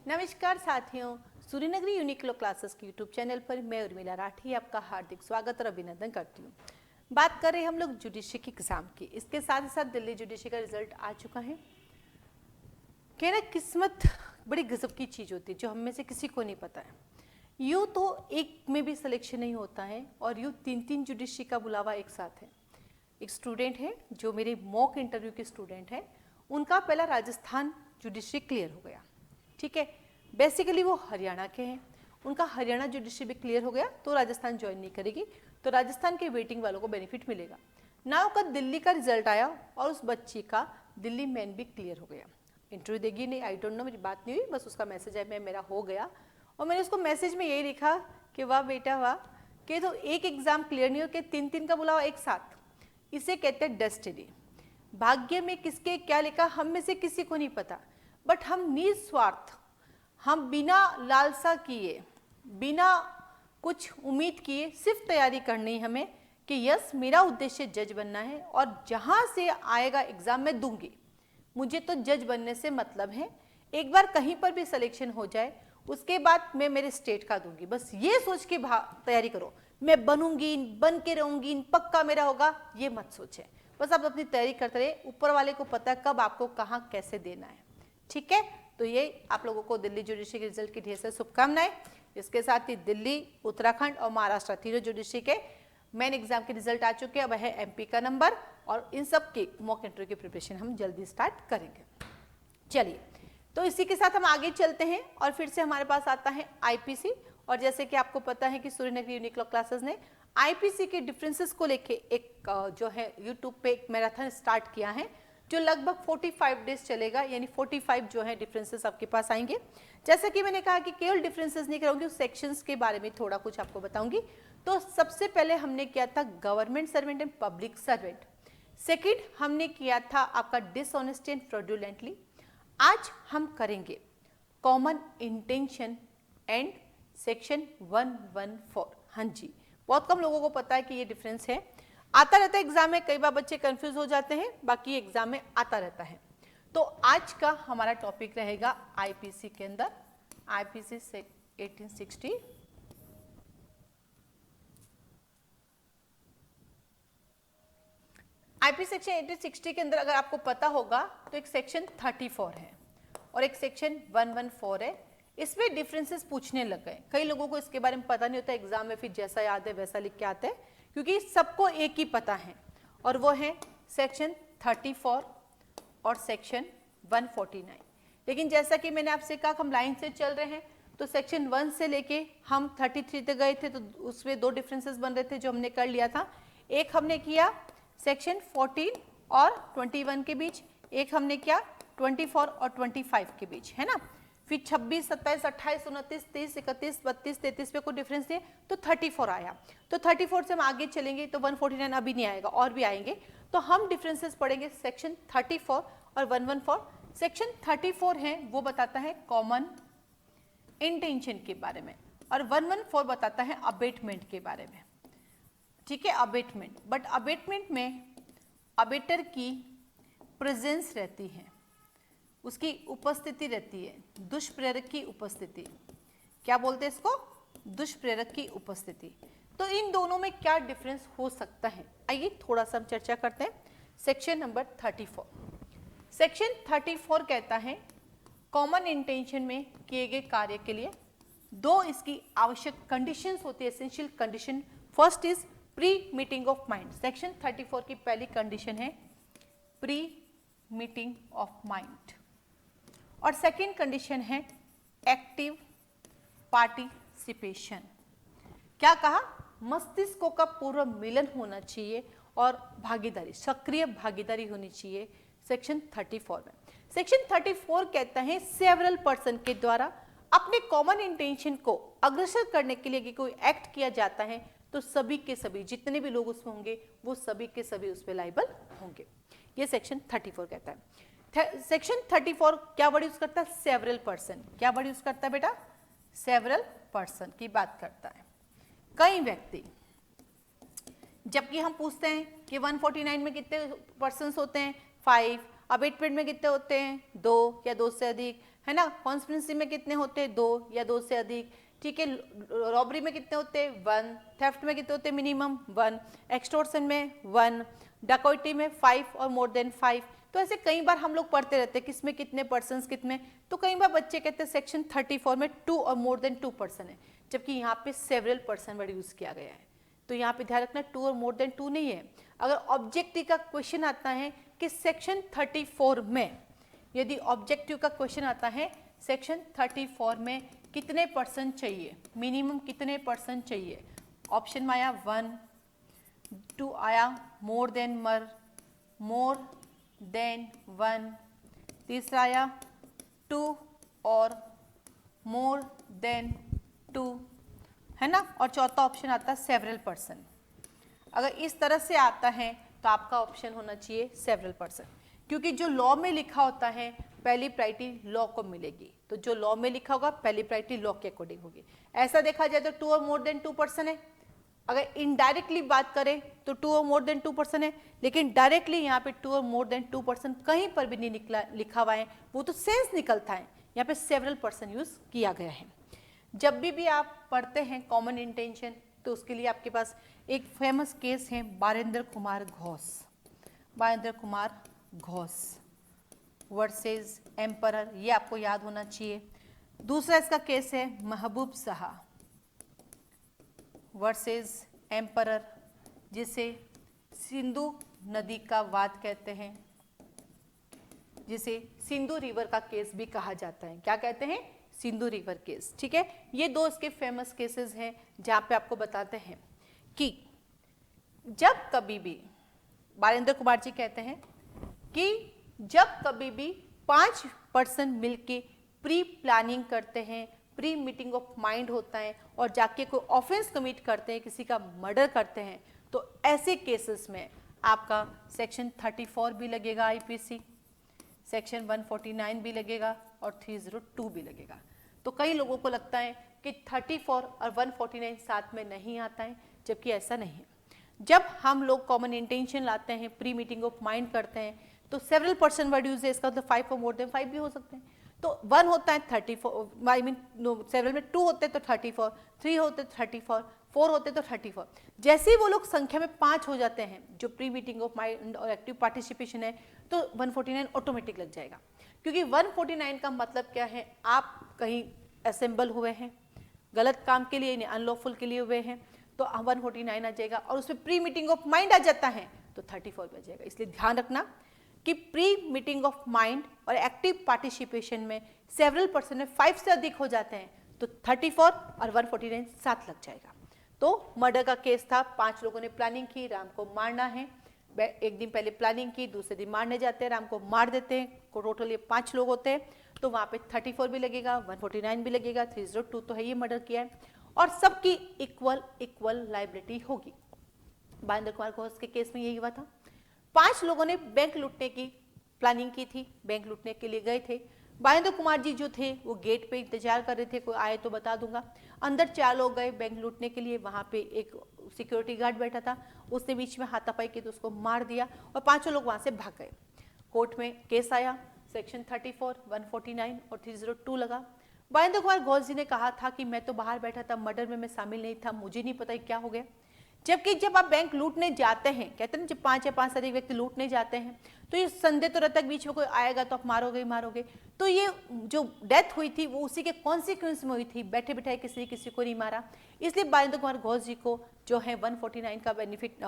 नमस्कार साथियों, Suryanagari Uniqlo classes के यूट्यूब चैनल पर मैं उर्मिला राठी आपका हार्दिक स्वागत और अभिनंदन करती हूँ। बात कर रहे हैं हम लोग जुडिशरी के एग्जाम की। इसके साथ ही साथ दिल्ली जुडिशरी का रिजल्ट आ चुका है। कहना किस्मत बड़ी गजब की चीज़ होती है जो हम में से किसी को नहीं पता है। यूँ तो एक में भी सिलेक्शन नहीं होता है और यूँ तीन जुडिशरी का बुलावा एक साथ है। एक स्टूडेंट है जो मेरे मॉक इंटरव्यू के स्टूडेंट है, उनका पहला राजस्थान जुडिशरी क्लियर हो गया। ठीक है, बेसिकली वो हरियाणा के हैं, उनका हरियाणा जुडिशरी भी क्लियर हो गया तो राजस्थान ज्वाइन नहीं करेगी, तो राजस्थान के वेटिंग वालों को बेनिफिट मिलेगा। नाउ का दिल्ली का रिजल्ट आया और उस बच्ची का दिल्ली मेन भी क्लियर हो गया। इंटरव्यू देगी नहीं, आई डोंट नो, मेरी बात नहीं हुई, बस उसका मैसेज आया मेरा हो गया और मैंने उसको मैसेज में यही लिखा कि वाह बेटा वाह, कि तो एक एग्जाम क्लियर नहीं हो के तीन का बुलावा एक साथ, इसे कहते हैं डेस्टिनी। भाग्य में किसके क्या लिखा हम में से किसी को नहीं पता, बट हम निस्वार्थ, हम बिना लालसा किए, बिना कुछ उम्मीद किए सिर्फ तैयारी करनी है हमें कि यस मेरा उद्देश्य जज बनना है और जहां से आएगा एग्जाम में दूंगी, मुझे तो जज बनने से मतलब है। एक बार कहीं पर भी सिलेक्शन हो जाए उसके बाद मैं मेरे स्टेट का दूंगी, बस ये सोच के तैयारी करो मैं बनूंगी, बन के रहूंगी, पक्का मेरा होगा, ये मत सोचे। बस आप अपनी तैयारी करते रहे, ऊपर वाले को पता है कब आपको कहाँ कैसे देना है। ठीक है, तो ये आप लोगों को दिल्ली जुडिशरी के रिजल्ट की ढेर सारी शुभकामनाएं। इसके साथ ही दिल्ली, उत्तराखंड और महाराष्ट्र तीनों जुडिशरी के मेन एग्जाम के रिजल्ट आ चुके हैं। अब है एमपी का नंबर और इन सब के मॉक इंटरव्यू की प्रिपरेशन हम जल्दी स्टार्ट करेंगे। चलिए, तो इसी के साथ हम आगे चलते हैं और फिर से हमारे पास आता है आईपीसी। और जैसे कि आपको पता है कि सूर्यनगरी यूनिक्लो क्लासेस ने आईपीसी के डिफरेंसेस को लेके एक जो है यूट्यूब पे एक मैराथन स्टार्ट किया है जो लगभग 45 डेज चलेगा, यानी 45 जो है डिफरेंसेस आपके पास आएंगे। जैसा कि मैंने कहा कि केवल डिफरेंसेस नहीं कराऊंगी, उस सेक्शंस के बारे में थोड़ा कुछ आपको बताऊंगी। तो सबसे पहले हमने किया था government servant and public servant, second हमने किया था आपका डिसऑनेस्टी एंड फ्रॉडुलेंटली। आज हम करेंगे कॉमन इंटेंशन एंड सेक्शन 114। हाँ जी, बहुत कम लोगों को पता है कि ये डिफरेंस है, आता रहता है एग्जाम में, कई बार बच्चे कंफ्यूज हो जाते हैं, बाकी एग्जाम में आता रहता है। तो आज का हमारा टॉपिक रहेगा आईपीसी के अंदर, आईपीसी 1860 आईपी सेक्शन 1860 के अंदर अगर आपको पता होगा तो एक सेक्शन 34 है और एक सेक्शन 114 है। इसमें डिफरेंसेस पूछने लग गए, कई लोगों को इसके बारे में पता नहीं होता, एग्जाम में फिर जैसा याद है वैसा लिख के आते हैं, क्योंकि सबको एक ही पता है और वो है सेक्शन 34 और सेक्शन 149। लेकिन जैसा कि मैंने आपसे कहा हम लाइन से चल रहे हैं, तो सेक्शन 1 से लेके हम 33 तक गए थे, तो उसमें दो डिफरेंसेस बन रहे थे जो हमने कर लिया था। एक हमने किया सेक्शन 14 और 21 के बीच, एक हमने किया 24 और 25 के बीच, है ना। फिर 26, 27, 28, 29, 30, 31, 32, 33 पे कोई डिफरेंस नहीं, तो 34 आया। तो 34 से हम आगे चलेंगे तो 149 अभी नहीं आएगा, और भी आएंगे। तो हम डिफरेंसेस पढ़ेंगे सेक्शन 34 और 114। सेक्शन 34 है वो बताता है कॉमन इंटेंशन के बारे में और 114 बताता है अबेटमेंट के बारे में। ठीक है, अबेटमेंट, बट अबेटमेंट में अबेटर की प्रेजेंस रहती है, उसकी उपस्थिति रहती है, दुष्प्रेरक की उपस्थिति। क्या बोलते हैं इसको? दुष्प्रेरक की उपस्थिति। तो इन दोनों में क्या डिफरेंस हो सकता है, आइए थोड़ा सा हम चर्चा करते हैं। सेक्शन नंबर 34, सेक्शन 34 कहता है कॉमन इंटेंशन में किए गए कार्य के लिए दो इसकी आवश्यक कंडीशंस होती है, essential condition. First is pre meeting of mind. Section 34 की पहली कंडीशन है प्री मीटिंग ऑफ माइंड और सेकेंड कंडीशन है एक्टिव पार्टिसिपेशन। क्या कहा? मस्तिष्कों का पूर्व मिलन होना चाहिए और भागीदारी, सक्रिय भागीदारी होनी चाहिए सेक्शन 34 में। सेक्शन 34 कहता है सेवरल पर्सन के द्वारा अपने कॉमन इंटेंशन को अग्रसर करने के लिए कोई एक्ट किया जाता है तो सभी के सभी जितने भी लोग उसमें होंगे वो सभी के सभी उस पर लाइबल होंगे, ये सेक्शन 34 कहता है। सेक्शन 34 क्या वर्ड यूज करता है? Several person. क्या वर्ड यूज करता है बेटा? सेवरल पर्सन की बात करता है, कई व्यक्ति। जबकि हम पूछते हैं कि 149 में कितने पर्सन होते हैं? 5, अबेटमेंट में कितने होते हैं? 2 या 2 से अधिक, है ना। कॉन्स्पिरेसी में कितने होते हैं? 2 या 2 से अधिक, ठीक है। रॉबरी में कितने होते हैं? 1। थेफ्ट में कितने होते हैं? मिनिमम 1। एक्सटॉर्शन में 1। डकैती में 5 और मोर देन 5। तो ऐसे कई बार हम लोग पढ़ते रहते हैं किसमें कितने पर्सन्स कितने, तो कई बार बच्चे कहते हैं सेक्शन 34 में 2 और मोर देन 2 पर्सन है, जबकि यहाँ पे सेवरल पर्सन वर्ड यूज किया गया है। तो यहाँ पे ध्यान रखना 2 और मोर देन 2 नहीं है। अगर ऑब्जेक्टिव का क्वेश्चन आता है कि सेक्शन 34 में, यदि ऑब्जेक्टिव का क्वेश्चन आता है सेक्शन 34 में कितने पर्सन चाहिए, मिनिमम कितने पर्सन चाहिए, ऑप्शन में आया 1, 2 आया मोर देन देन 1, तीसरा आया 2 और मोर देन 2, है ना, और चौथा ऑप्शन आता है सेवरल पर्सन। अगर इस तरह से आता है तो आपका ऑप्शन होना चाहिए सेवरल पर्सन, क्योंकि जो लॉ में लिखा होता है पहली प्रायोरिटी लॉ को मिलेगी, तो जो लॉ में लिखा होगा पहली प्रायोरिटी लॉ के अकॉर्डिंग होगी। ऐसा देखा जाए तो 2 और मोर देन 2 पर्सन है। अगर इनडायरेक्टली बात करें तो 2 और मोर देन 2 पर्सन है, लेकिन डायरेक्टली यहाँ पे 2 और मोर देन 2 पर्सन कहीं पर भी नहीं लिखा हुआ है, वो तो सेंस निकलता है, यहाँ पे सेवरल पर्सन यूज किया गया है। जब भी आप पढ़ते हैं कॉमन इंटेंशन, तो उसके लिए आपके पास एक फेमस केस है बारेंद्र कुमार घोष वर्सेस एम्परर, ये आपको याद होना चाहिए। दूसरा इसका केस है महबूब शाह वर्सेस एम्परर, जिसे सिंधु नदी का वाद कहते हैं, जिसे सिंधु रिवर का केस भी कहा जाता है। क्या कहते हैं? सिंधु रिवर केस, ठीक है। ये दो इसके फेमस केसेस हैं जहां पे आपको बताते हैं कि जब कभी भी, बारेंद्र कुमार जी कहते हैं कि जब कभी भी 5 पर्सन मिलके प्री प्लानिंग करते हैं, प्री मीटिंग ऑफ माइंड होता है और जाके कोई ऑफेंस कमिट करते हैं, किसी का मर्डर करते हैं, तो ऐसे केसेस में आपका सेक्शन 34 भी लगेगा आईपीसी, सेक्शन 149 भी लगेगा और 302 भी लगेगा। तो कई लोगों को लगता है कि 34 और 149 साथ में नहीं आता है, जबकि ऐसा नहीं है। जब हम लोग कॉमन इंटेंशन लाते हैं, प्री मीटिंग ऑफ माइंड करते हैं, तो सेवरल पर्सन वर्ड यूज है, इसका मतलब 5 और मोर देन 5 भी हो सकते हैं। तो 1 होता है 34, आई मीन सेवरल में 2 होते हैं तो 34, 3 होते तो 34, 4 होते तो 34। जैसे ही वो लोग संख्या में 5 हो जाते हैं, जो प्री मीटिंग ऑफ माइंड और एक्टिव पार्टिसिपेशन है, तो 149 ऑटोमेटिक लग जाएगा। क्योंकि 149 का मतलब क्या है, आप कहीं असेंबल हुए हैं, गलत काम के लिए, अनलॉफुल के लिए हुए हैं, तो 149 आ जाएगा, और उसमें प्री मीटिंग ऑफ माइंड आ जाता है तो 34 आ जाएगा। इसलिए ध्यान रखना कि प्री मीटिंग ऑफ माइंड और एक्टिव पार्टिसिपेशन में सेवरल पर्सन में 5 से अधिक हो जाते हैं तो 34 और 149 साथ लग जाएगा। तो मर्डर का केस था, 5 लोगों ने प्लानिंग की, राम को मारना है, एक दिन पहले प्लानिंग की, दूसरे दिन मारने जाते हैं, राम को मार देते हैं, टोटल ये 5 लोग होते हैं, तो वहां पे 34 भी लगेगा, 149 भी लगेगा, 302 तो है, ये मर्डर किया है, और सबकी इक्वल लाइबिलिटी होगी। बारेंद्र कुमार घोष के केस में यही हुआ था। 5 लोगों ने बैंक लूटने की प्लानिंग की थी, बैंक लूटने के लिए गए थे। बारेंद्र कुमार जी जो थे वो गेट पे इंतजार कर रहे थे, कोई आए तो बता दूंगा। अंदर 4 लोग गए बैंक लूटने के लिए, वहां पे एक सिक्योरिटी गार्ड बैठा था, उसने बीच में हाथापाई की तो उसको मार दिया और 5 लोग वहां से भाग गए। कोर्ट में केस आया, सेक्शन 34, 149 और 302 लगा। बारेंद्र कुमार घोष जी ने कहा था कि मैं तो बाहर बैठा था, मर्डर में मैं शामिल नहीं था, मुझे नहीं पता क्या हो गया। जबकि जब आप बैंक लूटने जाते हैं, कहते हैं ना, जब 5 या 5 से अधिक व्यक्ति लूटने जाते हैं तो ये संदेह तो रहता है बीच में कोई आएगा तो आप मारोगे ही मारोगे। तो ये जो डेथ हुई थी वो उसी के कॉन्सिक्वेंस में हुई थी, बैठे बैठाए किसी को नहीं मारा। इसलिए बारेंद्र कुमार घोष जी को जो है 149 का बेनिफिट,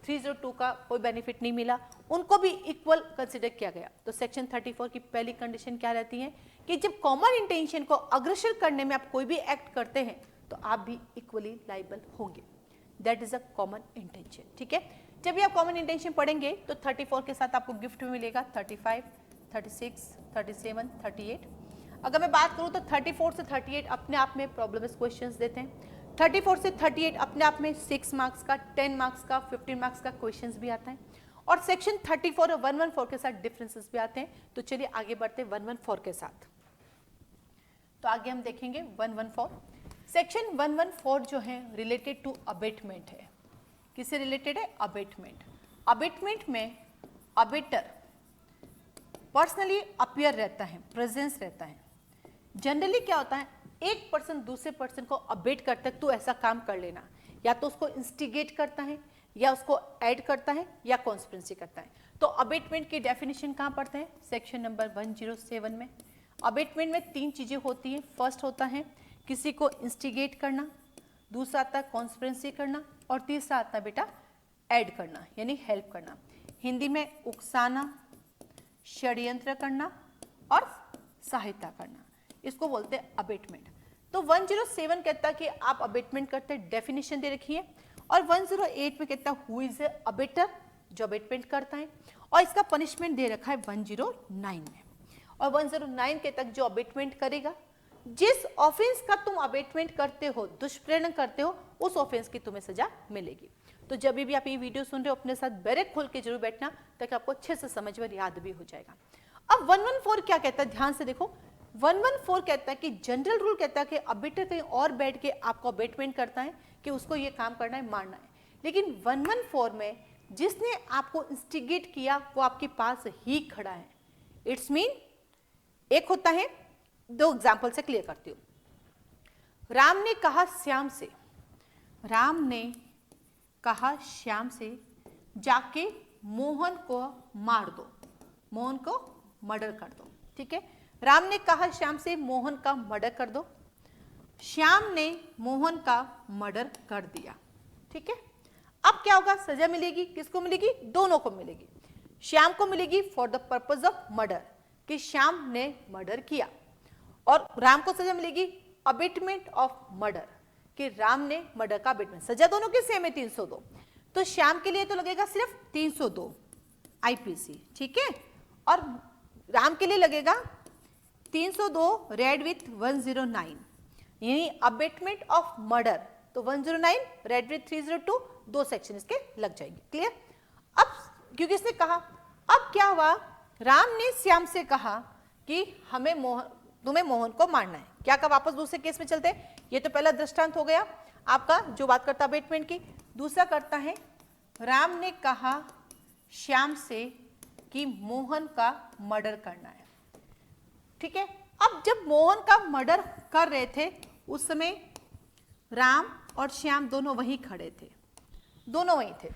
302 का कोई बेनिफिट नहीं मिला, उनको भी इक्वल कंसिडर किया गया। तो सेक्शन 34 की पहली कंडीशन क्या रहती है कि जब कॉमन इंटेंशन को अग्रसर करने में आप कोई भी एक्ट करते हैं तो आप भी इक्वली लाइबल होंगे। That is a common intention, ठीक है। जब भी आप कॉमन इंटेंशन पढ़ेंगे तो 34 के साथ आपको गिफ्ट में मिलेगा 35, 36, 37, 38। अगर मैं बात करूं तो 34 से 38 अपने आप में प्रॉब्लम्स क्वेश्चंस देते हैं। 34 से 38 अपने आप में 6 मार्क्स का, 10 मार्क्स का, 15 मार्क्स का क्वेश्चंस भी आता है, और सेक्शन 34 और 114 के साथ डिफरेंसेस भी आते हैं। तो चलिए आगे बढ़ते हैं 114 के साथ। तो आगे हम देखेंगे 114। सेक्शन 114 जो है रिलेटेड टू अबेटमेंट है। किससे रिलेटेड है? अबेटमेंट। अबेटमेंट में अबेटर पर्सनली अपीयर रहता है, प्रेजेंस रहता है। जनरली क्या होता है, एक पर्सन दूसरे पर्सन को अबेट करता है, तू ऐसा काम कर लेना, या तो उसको इंस्टिगेट करता है, या उसको ऐड करता है, या कॉन्स्पिरेसी करता है। तो अबेटमेंट की डेफिनेशन कहाँ पढ़ते हैं, सेक्शन नंबर 107 में। अबेटमेंट में 3 चीजें होती हैं। फर्स्ट होता है किसी को इंस्टिगेट करना, दूसरा आता है कॉन्स्पिरेसी करना, और तीसरा आता है बेटा ऐड करना, यानी हेल्प करना। हिंदी में उकसाना, षड्यंत्र करना और सहायता करना, इसको बोलते हैं अबेटमेंट। तो 107 कहता है कि आप अबेटमेंट करते हैं, डेफिनेशन दे रखी है। और 108 में कहता है हु इज ए अबेटर, जो अबेटमेंट करता है, और इसका पनिशमेंट दे रखा है 109 में। और 109 के तक जो अबेटमेंट करेगा, जिस ऑफेंस का तुम अबेटमेंट करते हो, दुष्प्रेरण करते हो, उस ऑफेंस की तुम्हें सजा मिलेगी। तो जब भी आप ये वीडियो सुन रहे हो अपने साथ बैरक खोल के जरूर बैठना, ताकि आपको अच्छे से समझ में याद भी हो जाएगा। अब 114 क्या कहता है, ध्यान से देखो। 114 कहता है कि जनरल रूल कहता है कि अबेटर कहीं और बैठ के आपको अबेटमेंट करता है कि उसको ये काम करना है, मारना है। लेकिन 114 में जिसने आपको इंस्टिगेट किया वो आपके पास ही खड़ा है। इट्स मीन एक होता है, 2 एग्जाम्पल से क्लियर करती हूं। राम ने कहा श्याम से, राम ने कहा श्याम से जाके मोहन को मार दो, मोहन को मर्डर कर दो। ठीक है, राम ने कहा श्याम से मोहन का मर्डर कर दो, श्याम ने मोहन का मर्डर कर दिया। ठीक है, अब क्या होगा, सजा मिलेगी, किसको मिलेगी, दोनों को मिलेगी। श्याम को मिलेगी for the purpose of murder, कि श्याम ने मर्डर किया, और राम को सजा मिलेगी अबेटमेंट ऑफ मर्डर, कि राम ने मर्डर का अबेटमेंट। सजा दोनों की सेम है 302। तो श्याम के लिए तो लगेगा सिर्फ 302 आईपीसी, ठीक है, और राम के लिए लगेगा 302 रेड विथ 109, यानी अबेटमेंट ऑफ मर्डर। तो 109 रेड विथ 302, 2 सेक्शन इसके लग जाएंगे। क्लियर। अब क्योंकि इसने कहा, अब क्या हुआ, राम ने श्याम से कहा कि हमें तुम्हें मोहन को मारना है। क्या का वापस दूसरे केस में चलते हैं। ये तो पहला दृष्टांत हो गया आपका जो बात करता है अबेटमेंट की। दूसरा करता है, राम ने कहा श्याम से कि मोहन का मर्डर करना है। ठीक है, अब जब मोहन का मर्डर कर रहे थे उस समय राम और श्याम दोनों वहीं खड़े थे, दोनों वहीं थे,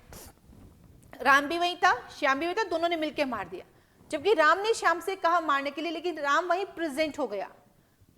राम भी वहीं था, श्याम भी वहीं था, दोनों ने मिलकर मार दिया। जबकि राम ने श्याम से कहा मारने के लिए, लेकिन राम वहीं प्रेजेंट हो गया,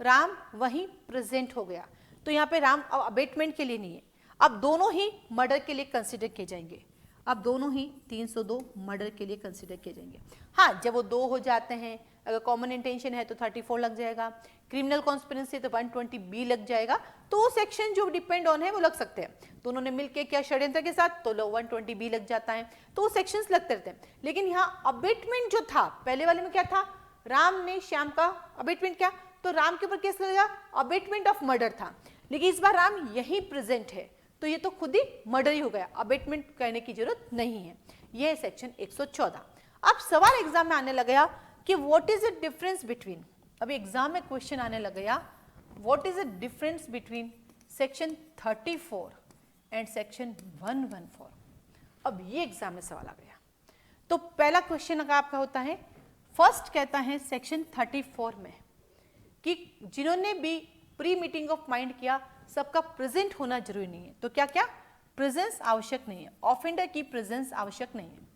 राम वहीं प्रेजेंट हो गया। तो यहाँ पे राम अब अबेटमेंट के लिए नहीं है, अब दोनों ही मर्डर के लिए कंसिडर किए जाएंगे। अब दोनों ही 302 मर्डर के लिए कंसिडर किए जाएंगे। हाँ, जब वो 2 हो जाते हैं, अगर कॉमन इंटेंशन है तो 34 लग जाएगा, क्रिमिनल कॉन्स्पिरेसी तो 120B लग जाएगा। तो वो सेक्शन जो डिपेंड ऑन है वो लग सकते हैं। दोनों ने मिलकर क्या षड्यंत्र के साथ, तो 120B लग जाता है। तो वो सेक्शंस लगते रहते हैं। लेकिन यहाँ अबेटमेंट जो था, पहले वाले में क्या था, राम ने श्याम का अबेटमेंट किया, तो राम के ऊपर केस लगेगा, अबेटमेंट ऑफ मर्डर था। लेकिन इस बार राम यही प्रेजेंट है, तो ये तो खुद ही मर्डर ही हो गया, अबेटमेंट कहने की जरूरत नहीं है। यह है सेक्शन 114। अब सवाल एग्जाम में आने लगा कि what is the difference between, अभी एग्जाम में क्वेश्चन आने लग गया, what is the difference between section 34 and section 114। अब ये एग्जाम में सवाल आ गया। तो पहला क्वेश्चन अगर आपका होता है, फर्स्ट कहता है सेक्शन 34 में कि जिन्होंने भी प्री मीटिंग ऑफ माइंड किया सबका प्रेजेंट होना जरूरी नहीं है। तो क्या क्या प्रेजेंस आवश्यक नहीं है, ऑफेंडर की प्रेजेंस आवश्यक नहीं है,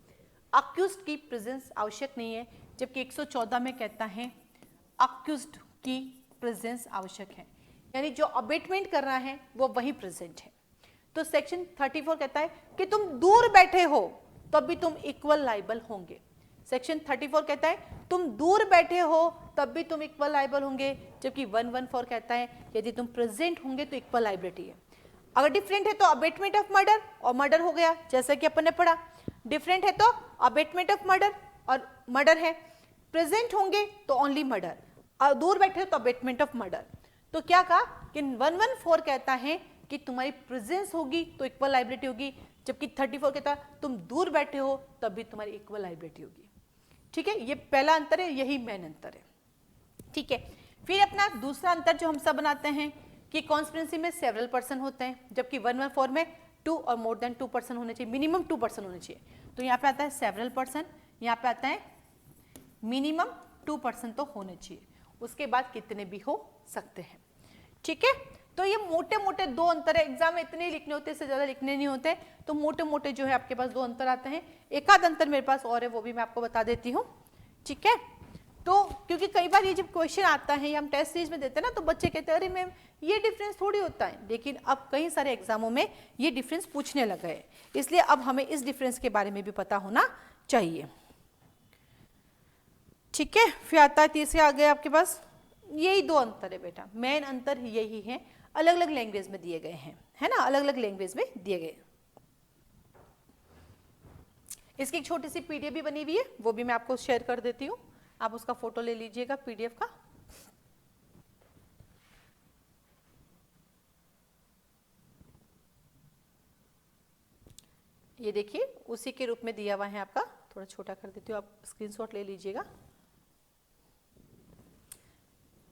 अक्यूज्ड की प्रेजेंस आवश्यक नहीं है। जबकि 114 में कहता है अक्यूज्ड की प्रेजेंस आवश्यक है, यानी जो अबेटमेंट कर रहा है वो वही प्रेजेंट है। तो सेक्शन 34 कहता है कि तुम दूर बैठे हो तब भी तुम इक्वल लाइबल होंगे। सेक्शन 34 कहता है तुम दूर बैठे हो तब भी तुम इक्वल लाइबल होंगे। जबकि 114 कहता है यदि तुम प्रेजेंट होंगे तो इक्वल लाइबिलिटी है। अगर डिफरेंट है तो अबेटमेंट ऑफ मर्डर और मर्डर हो गया, जैसा कि अपन ने पढ़ा। डिफरेंट है तो अबेटमेंट ऑफ मर्डर और मर्डर है, प्रेजेंट होंगे तो ओनली मर्डर, और दूर बैठे हो तो अबेटमेंट ऑफ मर्डर। तो क्या कहा कि 114 कहता है कि तुम्हारी प्रेजेंस होगी तो इक्वल लाइबिलिटी होगी, जबकि 34 कहता है तुम दूर बैठे हो तब भी तुम्हारी इक्वल लाइबिलिटी होगी। ठीक है, ये पहला अंतर है, यही मेन अंतर है। ठीक है, फिर अपना दूसरा अंतर जो हम सब बनाते हैं कि कॉन्स्पिरेसी में सेवरल पर्सन होते हैं, जबकि 114 में 2 और मोर देन 2 पर्सन होने चाहिए, मिनिमम 2 पर्सन होने चाहिए। तो यहाँ पे आता है सेवरल पर्सन, यहाँ पे आता है मिनिमम 2% तो होने चाहिए, उसके बाद कितने भी हो सकते हैं। ठीक है, तो ये मोटे मोटे दो अंतर है, एग्जाम में इतने लिखने होते हैं, इससे ज्यादा लिखने नहीं होते, तो मोटे मोटे जो है आपके पास दो अंतर आते हैं। एक आध अंतर मेरे पास और है, वो भी मैं आपको बता देती हूँ। ठीक है, तो क्योंकि कई बार ये जब क्वेश्चन आता है या हम टेस्ट सीरीज में देते हैं ना, तो बच्चे कहते हैं अरे मैम ये डिफरेंस थोड़ी होता है, लेकिन अब कई सारे एग्जामों में ये डिफरेंस पूछने लगा है, इसलिए अब हमें इस डिफरेंस के बारे में भी पता होना चाहिए। ठीक है, फिर आता है तीसरे, आ गए आपके पास, यही दो अंतर है बेटा, मेन अंतर यही है, अलग अलग लैंग्वेज में दिए गए हैं, है ना, अलग अलग लैंग्वेज में दिए गए। इसकी एक छोटी सी पीडीएफ भी बनी हुई है, वो भी मैं आपको शेयर कर देती हूँ, आप उसका फोटो ले लीजिएगा पीडीएफ का। ये देखिए उसी के रूप में दिया हुआ है आपका, थोड़ा छोटा कर देती हूँ, आप स्क्रीनशॉट ले लीजिएगा।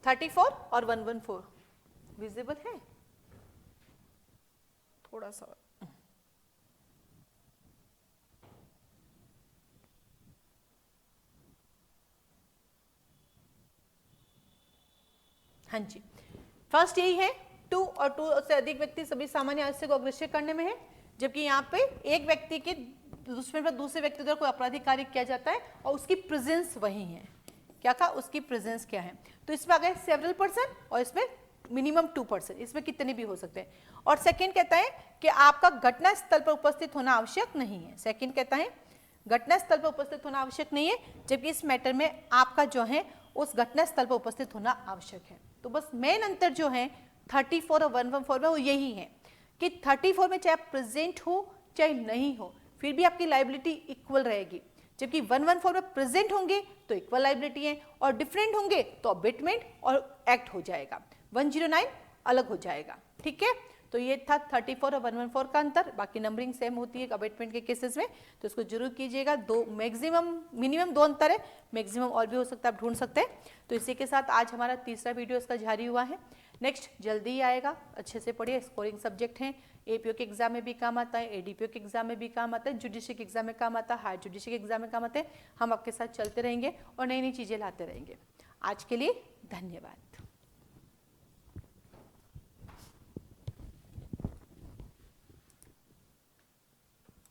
34 और 114 विजिबल है, थोड़ा सा, हाँ जी। फर्स्ट यही है, 2 और 2 से अधिक व्यक्ति सभी सामान्य आदर्श को अग्रसर करने में है, जबकि यहाँ पे एक व्यक्ति के दूसरे व्यक्ति द्वारा कोई आपराधिक कार्य किया जाता है और उसकी प्रेजेंस वही है, क्या कहा, उसकी प्रेजेंस क्या है, तो इसमें आ गए सेवरल पर्सन और इसमें मिनिमम 2%, इसमें कितने भी हो सकते हैं। और सेकंड कहता है कि आपका घटना स्थल पर उपस्थित होना आवश्यक नहीं है, सेकंड कहता है घटना स्थल पर उपस्थित होना आवश्यक नहीं है, जबकि इस मैटर में आपका जो है उस घटना स्थल पर उपस्थित होना आवश्यक है। तो बस मेन अंतर जो है 34 और 114 में वो यही है कि 34 में चाहे आप प्रेजेंट हो चाहे नहीं हो, फिर भी आपकी लायबिलिटी इक्वल रहेगी, जबकि 114 में प्रेजेंट होंगे तो इक्वल लायबिलिटी है, और डिफरेंट होंगे तो अबेटमेंट और एक्ट हो जाएगा, 109 अलग हो जाएगा। ठीक है, तो ये था 34 और 114 का अंतर, बाकी नंबरिंग सेम होती है अबेटमेंट के केसेस में, तो इसको जरूर कीजिएगा। दो मैक्सिमम मिनिमम दो अंतर है, मैक्सिमम और भी हो सकता है, आप ढूंढ सकते हैं। तो इसी के साथ आज हमारा तीसरा वीडियो इसका जारी हुआ है, नेक्स्ट जल्दी ही आएगा, अच्छे से पढ़िए, स्कोरिंग सब्जेक्ट हैं, एपीओ के एग्जाम में भी काम आता है, एडीपीओ के एग्जाम में भी काम आता है, जुडिशरी के एग्जाम में काम आता है, हायर जुडिशरी के एग्जाम में काम आते हैं। हम आपके साथ चलते रहेंगे और नई नई चीज़ें लाते रहेंगे। आज के लिए धन्यवाद।